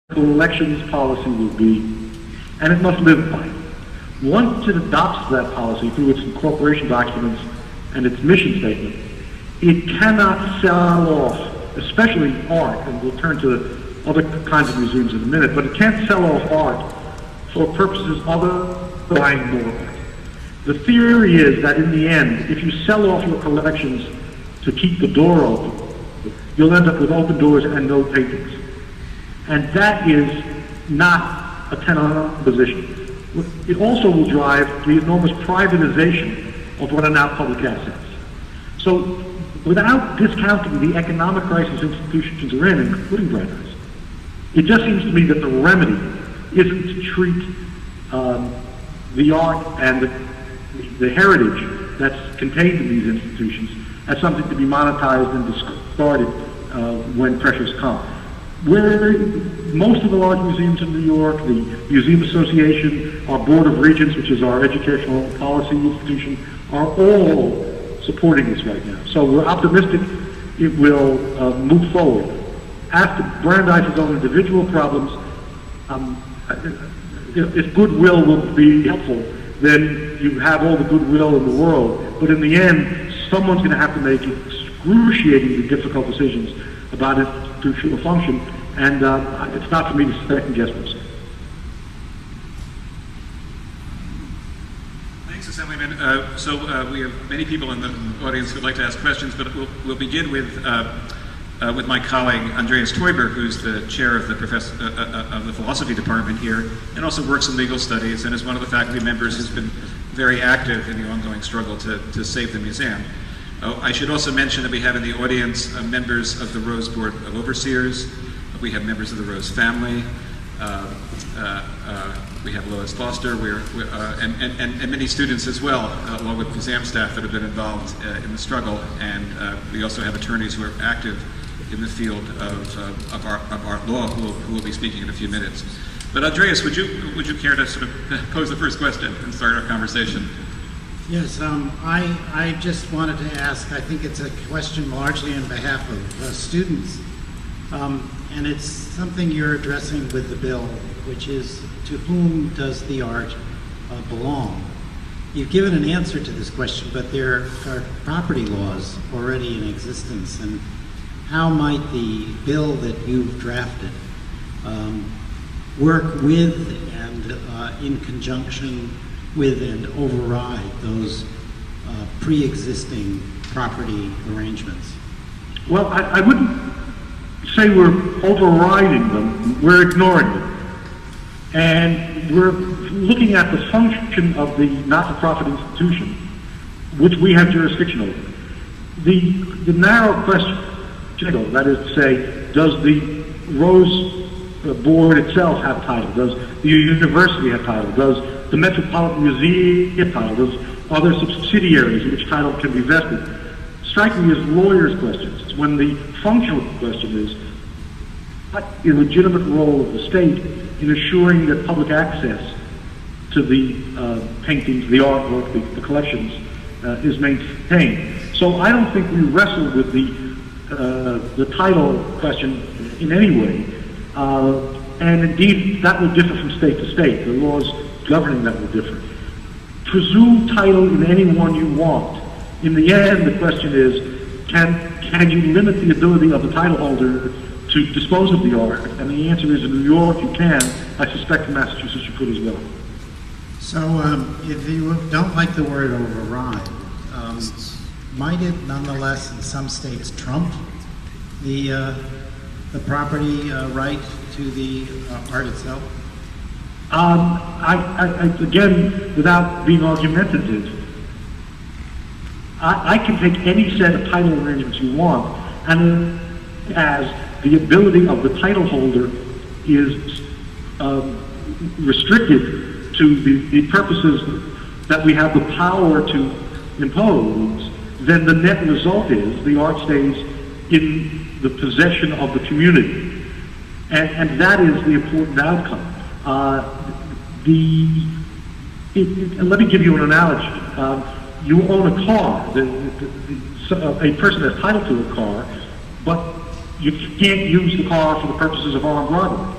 collections policy will be, and it must live by it. Once it adopts that policy through its incorporation documents and its mission statement, it cannot sell off, especially art, and we'll turn to other kinds of museums in a minute, but it can't sell off art for purposes other than buying more art. The theory is that in the end, if you sell off your collections to keep the door open, you'll end up with open doors and no paintings. And that is not a tenant position. It also will drive the enormous privatization of what are now public assets. So without discounting the economic crisis institutions are in, including Brandeis, it just seems to me that the remedy isn't to treat the art and the heritage that's contained in these institutions as something to be monetized and discarded when pressures come. Where most of the large museums in New York, the Museum Association, our Board of Regents, which is our educational policy institution, are all supporting this right now. So we're optimistic it will move forward. As to Brandeis' own individual problems, if goodwill will be helpful, then you have all the goodwill in the world. But in the end, someone's going to have to make excruciatingly difficult decisions about institutional function, and it's not for me to second guess them. Thanks, Assemblyman. We have many people in the audience who would like to ask questions, but we'll begin with my colleague Andreas Teuber, who's the chair of the philosophy department here, and also works in legal studies, and is one of the faculty members who's been very active in the ongoing struggle to save the museum. I should also mention that we have in the audience members of the Rose Board of Overseers. We have members of the Rose family. We have Lois Foster, and many students as well, along with museum staff that have been involved in the struggle. And we also have attorneys who are active in the field of art law who will be speaking in a few minutes. But Andreas, would you care to sort of pose the first question and start our conversation? Yes, I just wanted to ask, I think it's a question largely on behalf of students, and it's something you're addressing with the bill, which is, to whom does the art belong? You've given an answer to this question, but there are property laws already in existence, and how might the bill that you've drafted work with and in conjunction with and override those pre-existing property arrangements? Well, I wouldn't say we're overriding them, we're ignoring them. And we're looking at the function of the not-for-profit institution, which we have jurisdiction over. The narrow question, that is to say, does the Rose Board itself have title? Does the university have title? Does the Metropolitan Museum have title? Does other subsidiaries in which title can be vested? Strike me as lawyers' questions. When the functional question is, what is the legitimate role of the state in assuring that public access to the paintings, the artwork, the collections is maintained? So I don't think we wrestle with the title question in any way. And indeed, that will differ from state to state. The laws governing that will differ. Presume title in any one you want. In the end, the question is, can you limit the ability of the title holder to dispose of the art? And the answer is, in New York you can. I suspect in Massachusetts you could as well. So if you don't like the word override, might it nonetheless in some states trump the property right to the art itself? Again, without being argumentative, I can take any set of title arrangements you want, and as the ability of the title holder is restricted to the purposes that we have the power to impose, then the net result is the art stays in the possession of the community. And that is the important outcome. Let me give you an analogy. You own a car. A person has title to a car, but you can't use the car for the purposes of armed robbery.